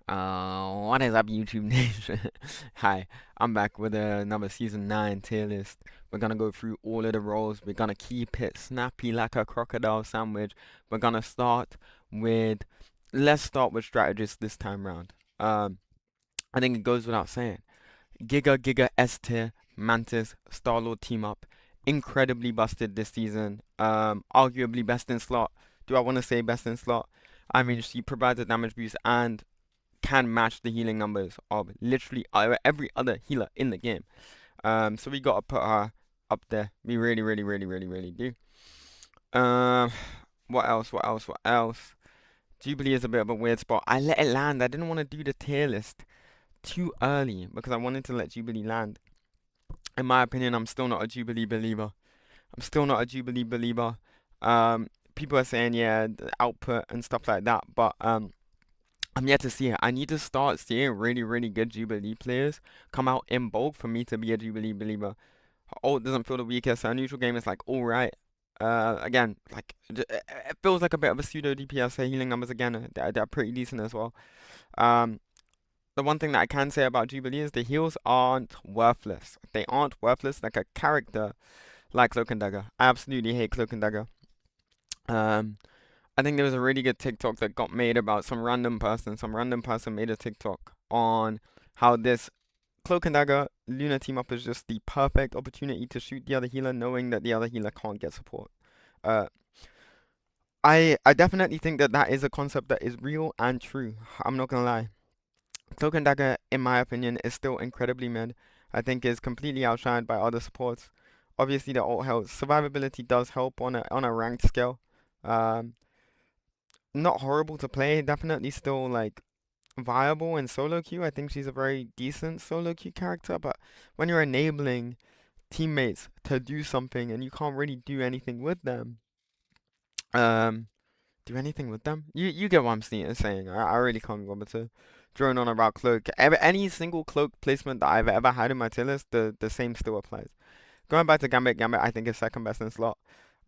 What is up, YouTube Nation? Hi, I'm back with another Season 9 tier list. We're gonna go through all of the roles. We're gonna keep it snappy like a crocodile sandwich. We're gonna with, let's start with Strategist this time round. I think it goes without saying. Giga S tier, Mantis, Star-Lord team up. Incredibly busted this season. Arguably best in slot. Do I want to say best in slot? I mean, she provides a damage boost and can match the healing numbers of literally every other healer in the game. So we gotta put her up there. We really do. Um, what else? What else? Jubilee is a bit of a weird spot. I let it land. I didn't want to do the tier list too early because I wanted to let Jubilee land. In my opinion, I'm still not a Jubilee believer. I'm still not a Jubilee believer. Um, People are saying yeah, the output and stuff like that, but I'm yet to see it. I need to start seeing really good Jubilee players come out in bulk for me to be a Jubilee believer. Oh, it doesn't feel the weakest. Our neutral game is like alright. Again, like it feels like a bit of a pseudo DPS. Her healing numbers again, they're pretty decent as well. Um, the one thing that I can say about Jubilee is the heals aren't worthless. They aren't worthless like a character like Cloak and Dagger. I absolutely hate Cloak and Dagger. Um, I think there was a really good TikTok that got made about some random person. Some random person made a TikTok on how this Cloak and Dagger Luna team up is just the perfect opportunity to shoot the other healer, knowing that the other healer can't get support. Uh, I definitely think that that is a concept that is real and true. I'm not gonna lie. Cloak and Dagger, in my opinion, is still incredibly mid. I think is completely outshined by other supports. Obviously, the ult helps. Survivability does help on a ranked scale. Um, Not horrible to play. Definitely still like viable in solo queue. I think she's a very decent solo queue character, but when you're enabling teammates to do something and you can't really do anything with them, um, You get what I'm saying. I really can't be bothered to drone on about cloak. Any single cloak placement that I've ever had in my tier list, the same still applies. Going back to Gambit I think is second best in slot.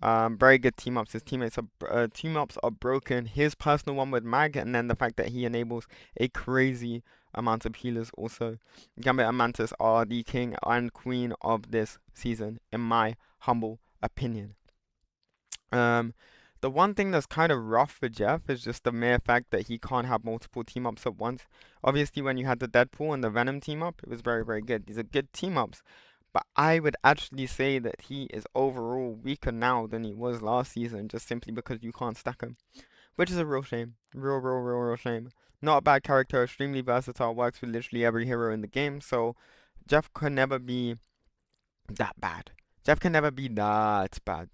Very good team ups. His team ups are broken. His personal one with Mag, and then the fact that he enables a crazy amount of healers. Also, Gambit and Mantis are the king and queen of this season, in my humble opinion. Um, the one thing that's kind of rough for Jeff is just the mere fact that he can't have multiple team ups at once. Obviously, when you had the Deadpool and the Venom team up, it was very good. These are good team ups. But I would actually say that he is overall weaker now than he was last season, just simply because you can't stack him. Which is a real shame. Real shame. Not a bad character, extremely versatile, works with literally every hero in the game, so Jeff can never be that bad. Jeff can never be that bad.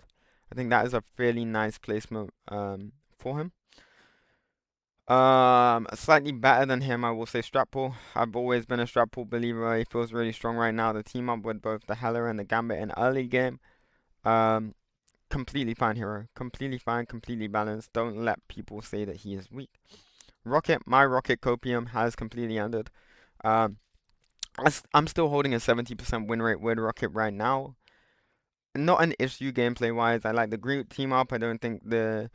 I think that is a fairly nice placement for him. Slightly better than him, I will say Stratpool. I've always been a Stratpool believer. He feels really strong right now. The team up with both the Heller and the Gambit in early game. Um, Completely fine hero. Completely fine, completely balanced. Don't let people say that he is weak. Rocket, my Rocket Copium has completely ended. Um, I'm still holding a 70% win rate with Rocket right now. Not an issue gameplay wise. I like the Groot team up. I don't think the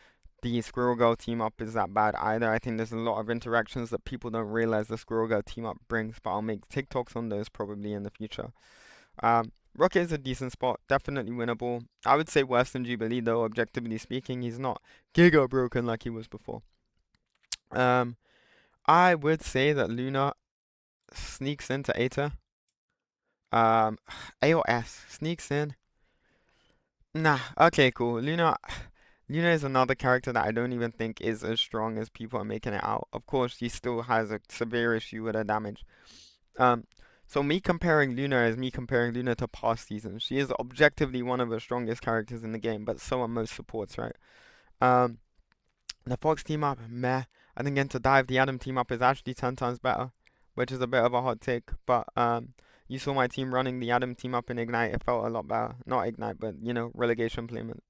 Squirrel Girl team up is that bad either. I think there's a lot of interactions that people don't realize the Squirrel Girl team up brings, but I'll make TikToks on those probably in the future. Rocket is a decent spot, definitely winnable. I would say worse than Jubilee though, objectively speaking. He's not giga broken like he was before. Um, I would say that Luna sneaks into Aether. Um, A or S sneaks in. Nah, okay, cool. Luna is another character that I don't even think is as strong as people are making it out. Of course, she still has a severe issue with her damage. Um, so me comparing Luna is me comparing Luna to past seasons. She is objectively one of the strongest characters in the game, but so are most supports, right? Um, the Fox team up, meh. I think Enter Dive, the Adam team up is actually 10 times better, which is a bit of a hot take, but you saw my team running the Adam team up in Ignite. It felt a lot better. Not Ignite, but you know, relegation placements,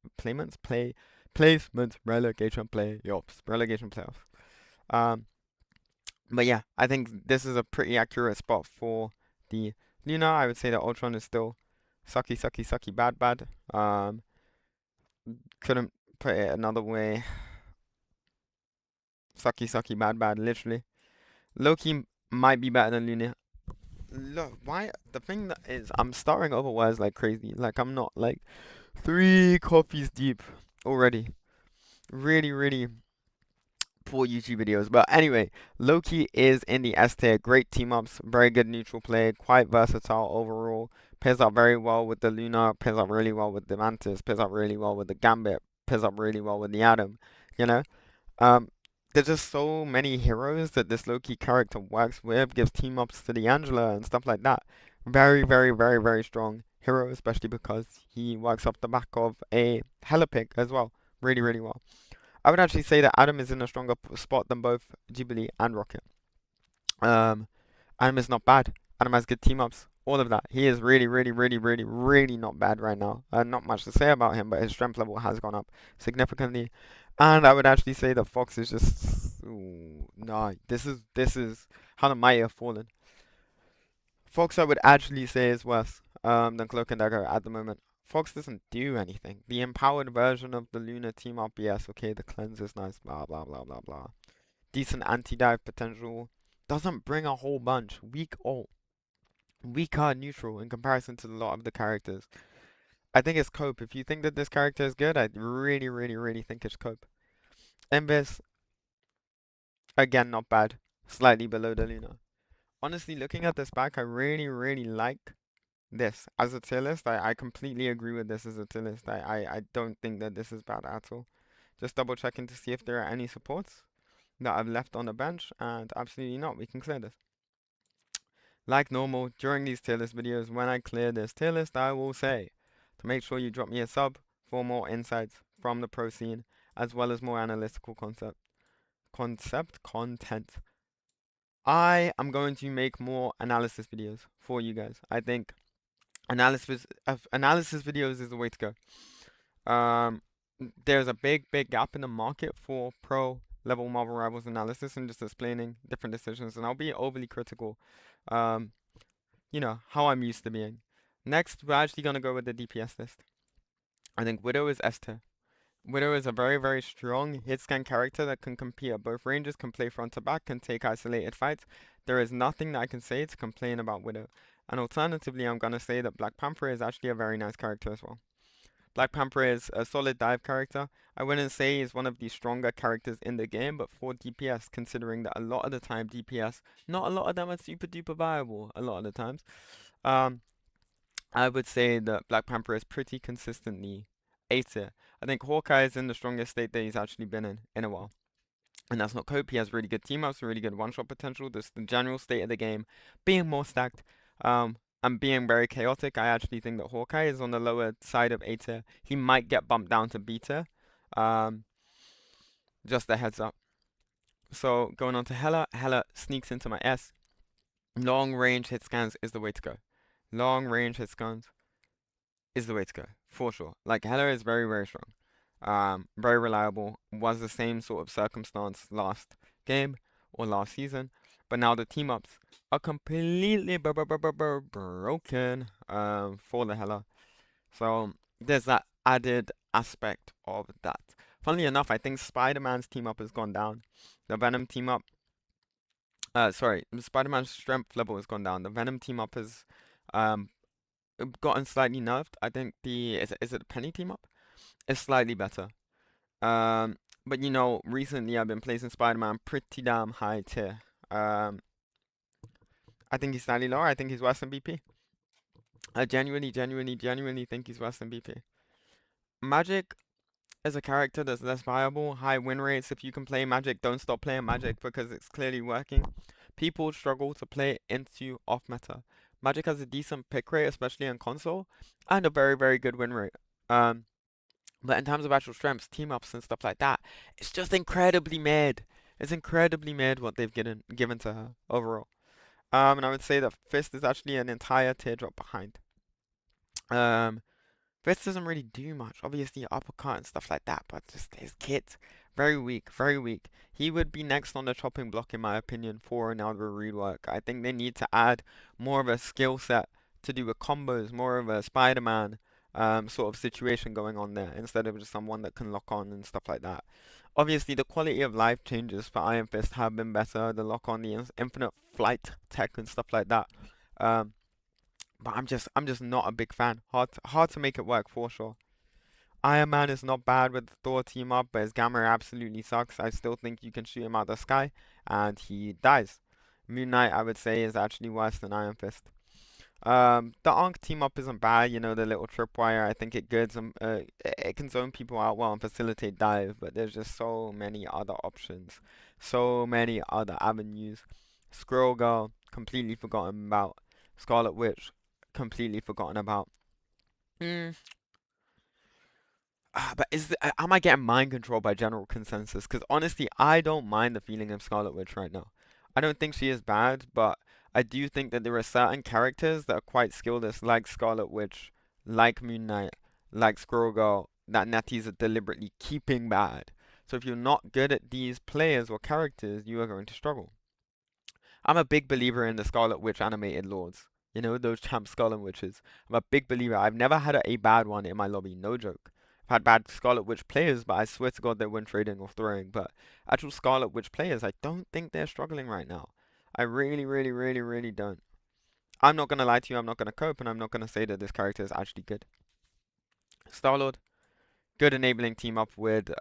relegation playoffs. Um, but yeah, I think this is a pretty accurate spot for the Luna. I would say that Ultron is still sucky, bad. Couldn't put it another way. Sucky, bad, literally. Loki might be better than Luna. Look, why the thing that is I'm starting over words like crazy. Like I'm not like 3 coffees deep already. Really, really poor YouTube videos. But anyway, Loki is in the S tier. Great team ups, very good neutral play, quite versatile overall. Pairs up very well with the Luna, pairs up really well with the Mantis, pairs up really well with the Gambit, pairs up really well with the Atom. You know? Um, there's just so many heroes that this Loki character works with, gives team ups to the Angela and stuff like that. Very, very, very, very strong hero, especially because he works off the back of a Hela pick as well. Really, really well. I would actually say that Adam is in a stronger spot than both Ghibli and Rocket. Um, Adam is not bad. Adam has good team ups. All of that. He is really, really, really, really, really not bad right now. Not much to say about him, but his strength level has gone up significantly. And I would actually say that Fox is just ooh, nah. This is how the mighty have fallen. Fox, I would actually say, is worse than Cloak and Dagger at the moment. Fox doesn't do anything. The empowered version of the Luna team up, yes, okay, the cleanse is nice, blah blah blah blah blah. Decent anti-dive potential. Doesn't bring a whole bunch. Weak ult. Weaker neutral in comparison to a lot of the characters. I think it's Cope. If you think that this character is good, I really, really, really think it's Cope. Invis, again, not bad. Slightly below the Luna. Honestly, looking at this back, I really, really like this as a tier list. I completely agree with this as a tier list. I don't think that this is bad at all. Just double checking to see if there are any supports that I've left on the bench, and absolutely not. We can clear this. Like normal, during these tier list videos, when I clear this tier list, I will say to make sure you drop me a sub for more insights from the pro scene, as well as more analytical content. I am going to make more analysis videos for you guys. I think analysis videos is the way to go. There's a big gap in the market for pro level Marvel Rivals analysis and just explaining different decisions, and I'll be overly critical. Um, how I'm used to being. Next, we're actually gonna go with the DPS list. I think Widow is S tier. Widow is a very, very strong hit scan character that can compete at both ranges, can play front to back, can take isolated fights. There is nothing that I can say to complain about Widow. And alternatively, I'm gonna say that Black Panther is actually a very nice character as well. Black Panther is a solid dive character. I wouldn't say he's one of the stronger characters in the game, but for DPS, considering that a lot of the time DPS, not a lot of them are super duper viable a lot of the times. Um, I would say that Black Panther is pretty consistently A tier. I think Hawkeye is in the strongest state that he's actually been in a while. And that's not Cope. He has really good team ups, really good one-shot potential. Just the general state of the game being more stacked, and being very chaotic. I actually think that Hawkeye is on the lower side of A tier. He might get bumped down to B tier. Um, just a heads up. So going on to Hela. Hela sneaks into my S. Long range hit scans is the way to go. Long range hit scans is the way to go, for sure. Like, Hela is very, very strong. Very reliable. Was the same sort of circumstance last game or last season, but now the team ups are completely broken for the Hela. So there's that added aspect of that. Funnily enough, I think Spider-Man's team up has gone down. The Venom team up, sorry, Spider-Man's strength level has gone down. The Venom team up has um gotten slightly nerfed. I think the is it the Penny team up? It's slightly better. Um, but recently I've been placing Spider-Man pretty damn high tier. Um, I think he's slightly lower. I think he's worse than BP. I genuinely think he's worse than BP. Magic is a character that's less viable. High win rates. If you can play Magic, don't stop playing Magic because it's clearly working. People struggle to play into off meta. Magic has a decent pick rate, especially on console, and a very, very good win rate. But in terms of actual strengths, team ups and stuff like that, it's just incredibly mid. It's incredibly mid what they've given to her overall. And I would say that Fist is actually an entire teardrop behind. Um, Fist doesn't really do much. Obviously, uppercut and stuff like that, but just his kit, very weak, very weak. He would be next on the chopping block, in my opinion, for an Aldo rework. I think they need to add more of a skill set to do with combos, more of a Spider-Man sort of situation going on there instead of just someone that can lock on and stuff like that. Obviously, the quality of life changes for Iron Fist have been better. The lock on, the infinite flight tech and stuff like that. Um, but I'm just not a big fan. Hard to make it work for sure. Iron Man is not bad with the Thor team up, but his gamma absolutely sucks. I still think you can shoot him out the sky, and he dies. Moon Knight, I would say, is actually worse than Iron Fist. The Ankh team up isn't bad, you know, the little tripwire. I think it can zone people out well and facilitate dive, but there's just so many other options, so many other avenues. Squirrel Girl, completely forgotten about. Scarlet Witch, completely forgotten about. Hmm. But am I getting mind controlled by general consensus? Because honestly, I don't mind the feeling of Scarlet Witch right now. I don't think she is bad, but I do think that there are certain characters that are quite skillless, like Scarlet Witch, like Moon Knight, like Squirrel Girl, that Natties are deliberately keeping bad. So if you're not good at these players or characters, you are going to struggle. I'm a big believer in the Scarlet Witch animated lords. You know, those champ Scarlet Witches. I'm a big believer. I've never had a bad one in my lobby, no joke. I've had bad Scarlet Witch players, but I swear to God they weren't trading or throwing. But actual Scarlet Witch players, I don't think they're struggling right now. I really, really, really, really don't. I'm not gonna lie to you, I'm not gonna cope, and I'm not gonna say that this character is actually good. Star-Lord, good enabling team up with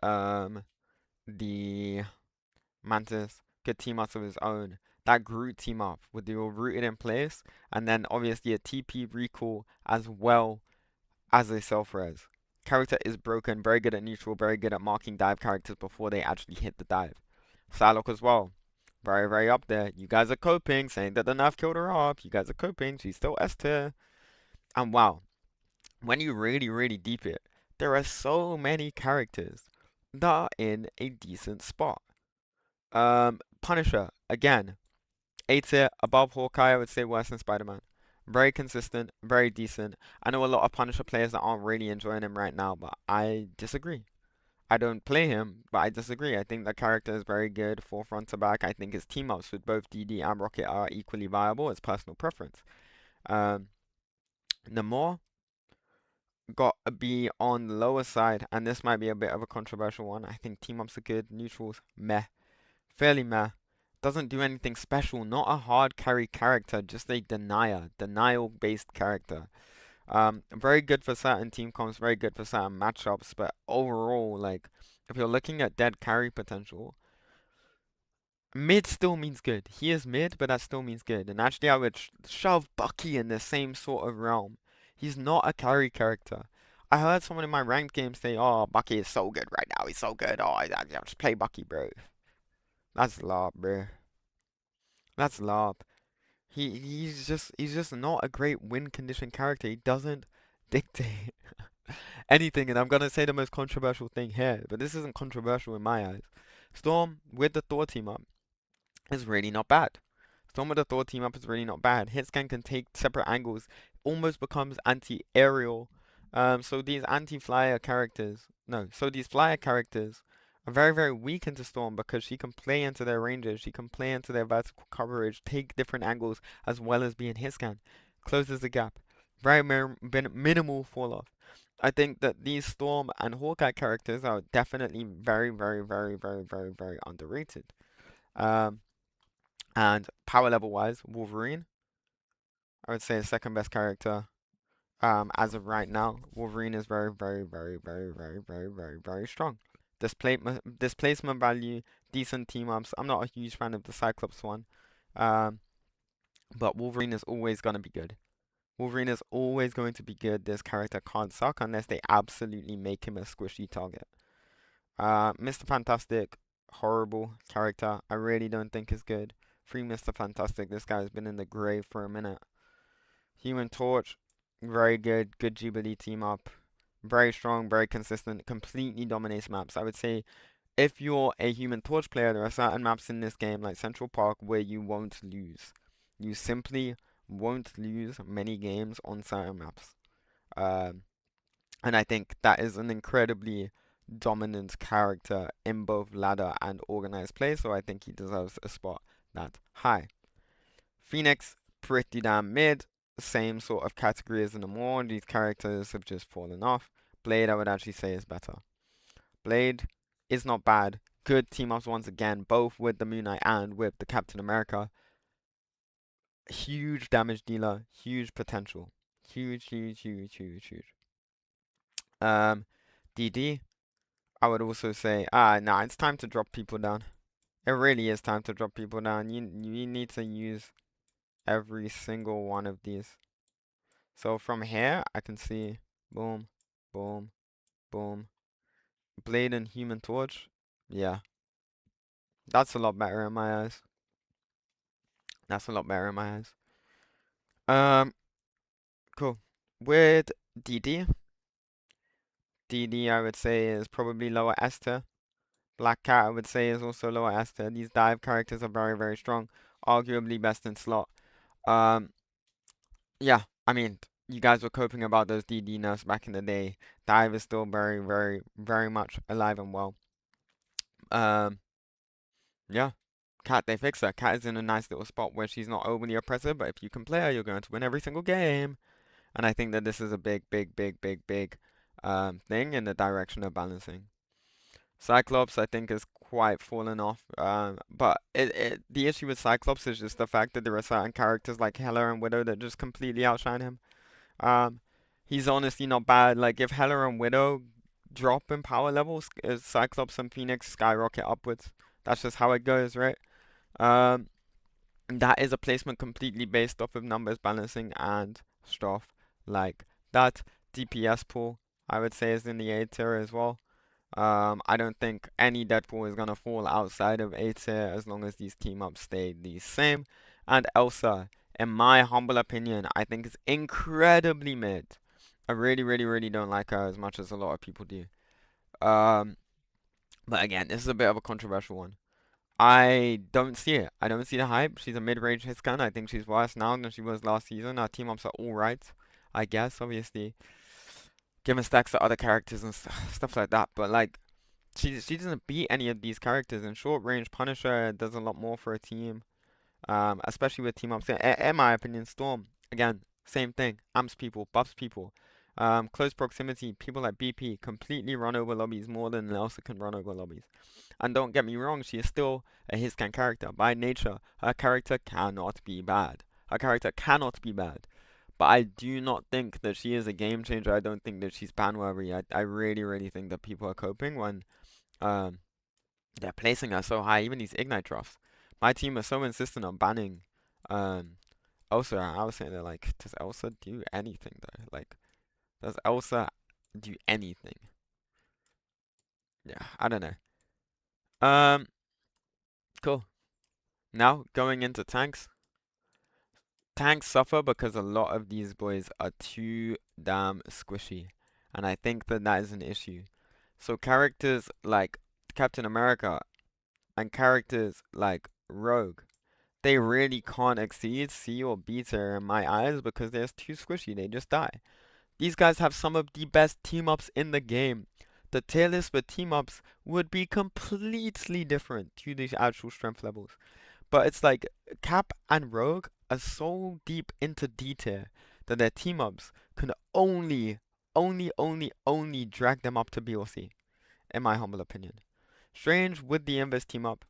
the Mantis could team up of his own. That Groot team up with the all rooted in place, and then obviously a TP recall as well as a self res. Character is broken, very good at neutral, very good at marking dive characters before they actually hit the dive. Psylocke as well. Very, very up there. You guys are coping, saying that the nerf killed her off. You guys are coping, she's still S tier. And wow, when you really, really deep it, there are so many characters that are in a decent spot. Punisher, again, A tier, above Hawkeye, I would say worse than Spider-Man. Very consistent, very decent. I know a lot of Punisher players that aren't really enjoying him right now, but I disagree. I don't play him, but I disagree. I think the character is very good, forefront to back. I think his team-ups with both DD and Rocket are equally viable. It's personal preference. Um, Namor got a B on the lower side, and this might be a bit of a controversial one. I think team-ups are good, neutrals, meh. Fairly meh. Doesn't do anything special. Not a hard carry character, just a denial-based character. Very good for certain team comps, very good for certain matchups, but overall, like, if you're looking at dead carry potential, mid still means good. He is mid, but that still means good. And actually, I would shove Bucky in the same sort of realm. He's not a carry character. I heard someone in my ranked game say, "Oh, Bucky is so good right now. He's so good. Oh, I just play Bucky, bro." That's lob, bro. That's lob. He's just not a great win condition character. He doesn't dictate anything, and I'm gonna say the most controversial thing here, but this isn't controversial in my eyes. Storm with the Thor team up is really not bad. Storm with the Thor team up is really not bad. Hitscan can take separate angles, almost becomes anti-aerial. So these anti-flyer characters, no, so these flyer characters are very, very weak into Storm because she can play into their ranges, she can play into their vertical coverage, take different angles as well as being hitscan. Closes the gap. Very minimal fall off. I think that these Storm and Hawkeye characters are definitely very, very, very, very, very, very underrated. Um, and power level wise, Wolverine, I would say the second best character. As of right now, Wolverine is very, very, very, very, very, very, very, very strong. Displacement value, decent team ups. I'm not a huge fan of the Cyclops one, um, but Wolverine is always gonna be good. Wolverine is always going to be good. This character can't suck unless they absolutely make him a squishy target. Mr. Fantastic, horrible character. I really don't think is good. Free Mr. Fantastic. This guy's been in the grave for a minute. Human Torch, very good. Good Jubilee team up. Very strong, very consistent. Completely dominates maps. I would say if you're a Human Torch player, there are certain maps in this game, like Central Park, where you won't lose. You simply won't lose many games on certain maps. Um, and I think that is an incredibly dominant character in both ladder and organized play, so I think he deserves a spot that high. Phoenix, pretty damn mid. same sort of category as anymore. These characters have just fallen off. Blade, I would actually say, is better. Blade is not bad. Good team ups once again, both with the Moon Knight and with the Captain America. Huge damage dealer, huge potential. Huge, huge, huge, huge, huge. DD, I would also say, nah, it's time to drop people down. It really is time to drop people down. You need to use every single one of these. So from here, I can see boom, boom, boom. Blade and Human Torch. Yeah, that's a lot better in my eyes. That's a lot better in my eyes. Um, cool. With DD, DD I would say is probably lower S tier. Black Cat I would say is also lower S tier. These dive characters are very, very strong. Arguably best in slot. Um, yeah, I mean, you guys were coping about those DD nerfs back in the day. Dive is still very, very, very much alive and well. Um, yeah. Cat, they fix her. Cat is in a nice little spot where she's not overly oppressive, but if you can play her, you're going to win every single game. And I think that this is a big, big, big, big, big thing in the direction of balancing. Cyclops, I think, is quite fallen off. But the issue with Cyclops is just the fact that there are certain characters like Hela and Widow that just completely outshine him. Um, he's honestly not bad. Like, if Hela and Widow drop in power levels, Cyclops and Phoenix skyrocket upwards. That's just how it goes, right? Um, that is a placement completely based off of numbers balancing and stuff like that. DPS pool, I would say, is in the A tier as well. I don't think any Deadpool is gonna fall outside of A tier as long as these team ups stay the same. And Elsa, in my humble opinion, I think is incredibly mid. I really, really, really don't like her as much as a lot of people do. Um, but again, this is a bit of a controversial one. I don't see it. I don't see the hype. She's a mid-range hit scan. I think she's worse now than she was last season. Our team ups are alright, I guess, obviously, given stacks to other characters and stuff like that. But like, she doesn't beat any of these characters. In short range, Punisher does a lot more for a team, especially with team ups. In my opinion, Storm, again, same thing. Amps people, buffs people. Close proximity, people like BP completely run over lobbies more than Elsa can run over lobbies. And don't get me wrong, she is still a hitscan character. By nature, her character cannot be bad. Her character cannot be bad. But I do not think that she is a game changer. I don't think that she's ban worthy. I really, really think that people are coping when um they're placing her so high. Even these Ignite drops. My team is so insistent on banning um Elsa. I was saying that like, does Elsa do anything though? Like, does Elsa do anything? Yeah, I don't know. Um, cool. Now going into tanks. Tanks suffer because a lot of these boys are too damn squishy, and I think that that is an issue. So characters like Captain America and characters like Rogue, they really can't exceed C or B tier in my eyes because they're too squishy. They just die. These guys have some of the best team ups in the game. The tier list for team ups would be completely different to the actual strength levels. But it's like Cap and Rogue are so deep into D tier that their team ups can only drag them up to B or C, in my humble opinion. Strange with the Invis team up,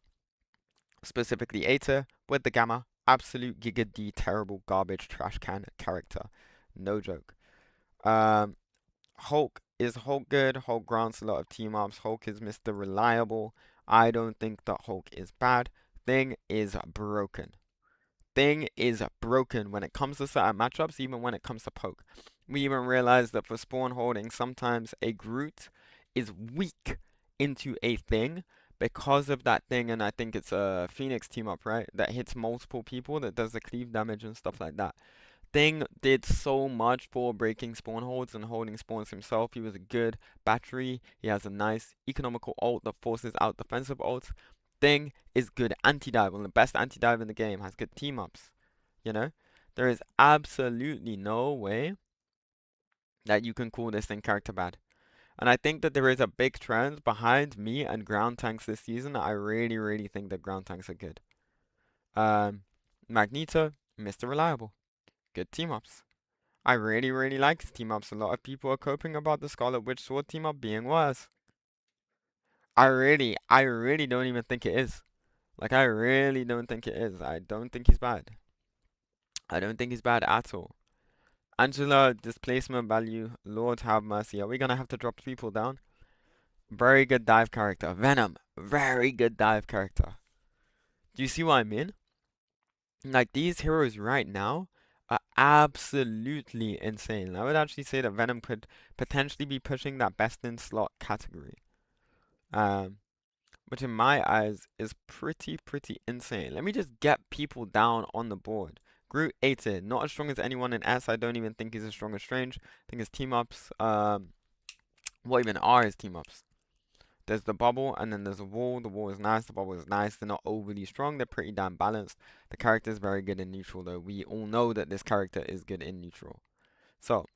specifically A tier, with the Gamma, absolute Giga D terrible garbage trash can character. No joke. Um, Hulk is Hulk good. Hulk grants a lot of team ups. Hulk is Mr. Reliable. I don't think that Hulk is bad. Thing is broken. Thing is broken when it comes to certain matchups, even when it comes to poke. We even realize that for spawn holding, sometimes a Groot is weak into a thing because of that thing, and I think it's a Phoenix team up, right? That hits multiple people, that does the cleave damage and stuff like that. Thing did so much for breaking spawn holds and holding spawns himself. He was a good battery. He has a nice economical ult that forces out defensive ults. Thing is good anti-dive, one of the best anti-dive in the game, has good team ups. You know? There is absolutely no way that you can call this thing character bad. And I think that there is a big trend behind me and ground tanks this season. I really, really think that ground tanks are good. Um, Magneto, Mr. Reliable. good team ups. I really, really like his team ups. A lot of people are coping about the Scarlet Witch Sword team up being worse. I really don't even think it is. Like, I really don't think it is. I don't think he's bad. I don't think he's bad at all. Angela, displacement value. Lord have mercy. Are we gonna have to drop people down? Very good dive character. Venom, very good dive character. Do you see what I mean? Like, these heroes right now are absolutely insane. I would actually say that Venom could potentially be pushing that best in slot category. Um, which in my eyes is pretty insane. Let me just get people down on the board. Groot 8 not as strong as anyone in S. I don't even think he's as strong as Strange. I think his team ups, what even are his team ups? There's the bubble, and then there's a wall. The wall is nice, the bubble is nice. They're not overly strong, they're pretty damn balanced. The character is very good in neutral, though. We all know that this character is good in neutral. So,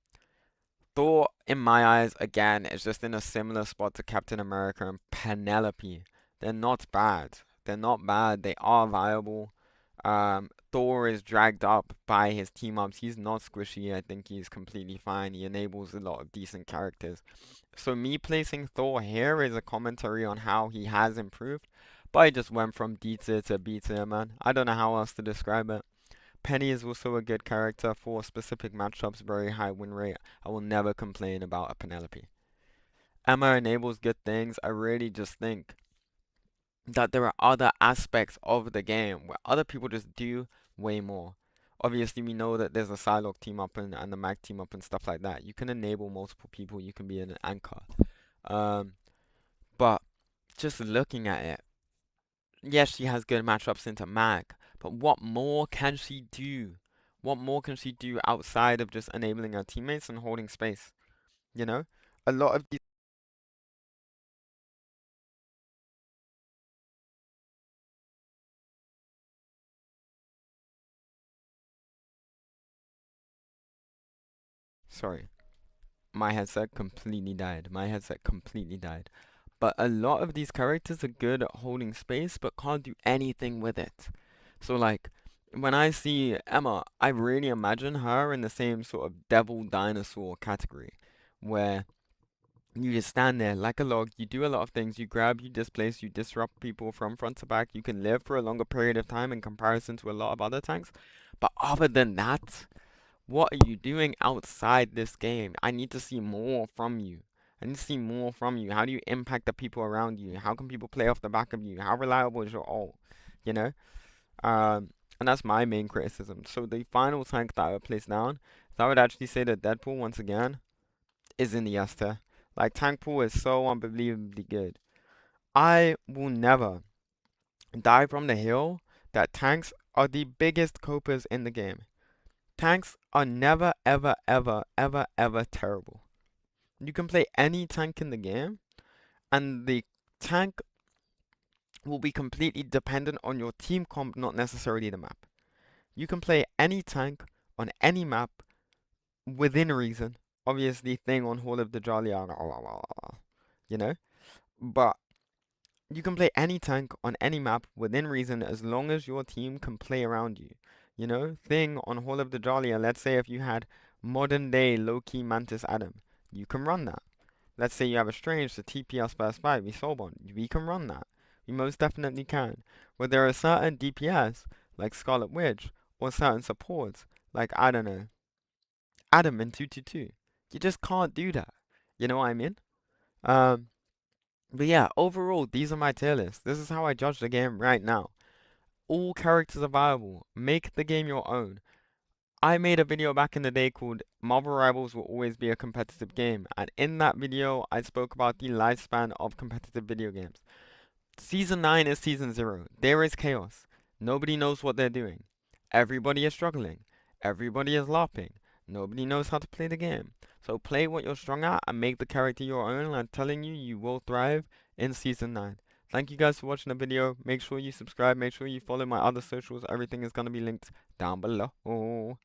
Thor, in my eyes, again, is just in a similar spot to Captain America and Penelope. They're not bad. They're not bad. They are viable. Thor is dragged up by his team ups. He's not squishy. I think he's completely fine. He enables a lot of decent characters. So me placing Thor here is a commentary on how he has improved. But I just went from D tier to B tier, man. I don't know how else to describe it. Penny is also a good character for specific matchups, very high win rate. I will never complain about a Penelope. Emma enables good things. I really just think that there are other aspects of the game where other people just do way more. Obviously, we know that there's a Psylocke team up and the Mag team up and stuff like that. You can enable multiple people. You can be an anchor. Um, but just looking at it, yes, she has good matchups into Mag, but what more can she do? What more can she do outside of just enabling her teammates and holding space? You know, a lot of these. Sorry, my headset completely died. My headset completely died. But a lot of these characters are good at holding space, but can't do anything with it. So like, when I see Emma, I really imagine her in the same sort of devil dinosaur category, where you just stand there like a log, you do a lot of things, you grab, you displace, you disrupt people from front to back, you can live for a longer period of time in comparison to a lot of other tanks. But other than that, what are you doing outside this game? I need to see more from you. I need to see more from you. How do you impact the people around you? How can people play off the back of you? How reliable is your ult? You know? And that's my main criticism. So the final tank that I would place down, I would actually say that Deadpool, once again, is in the S tier. Like, tank pool is so unbelievably good. I will never die from the hill that tanks are the biggest copers in the game. Tanks are never, ever terrible. You can play any tank in the game, and the tank will be completely dependent on your team comp, not necessarily the map. You can play any tank on any map within reason. Obviously, thing on Hall of the Jolly, you know? But you can play any tank on any map within reason as long as your team can play around you. You know, thing on Hall of the Dahlia, let's say if you had modern day low-key Mantis Adam, you can run that. Let's say you have a Strange to TP us first fight, we Soulbond, we can run that. We most definitely can. But there are certain DPS, like Scarlet Witch, or certain supports, like, I don't know, Adam in 222. You just can't do that. You know what I mean? Um, but yeah, overall, these are my tier lists. This is how I judge the game right now. All characters are viable. Make the game your own. I made a video back in the day called Marvel Rivals Will Always Be a Competitive Game, and in that video, I spoke about the lifespan of competitive video games. Season 9 is Season 0. There is chaos. Nobody knows what they're doing. Everybody is struggling. Everybody is laughing. Nobody knows how to play the game. So play what you're strong at and make the character your own, and I'm telling you, you will thrive in Season 9. Thank you guys for watching the video. Make sure you subscribe. Make sure you follow my other socials. Everything is going to be linked down below.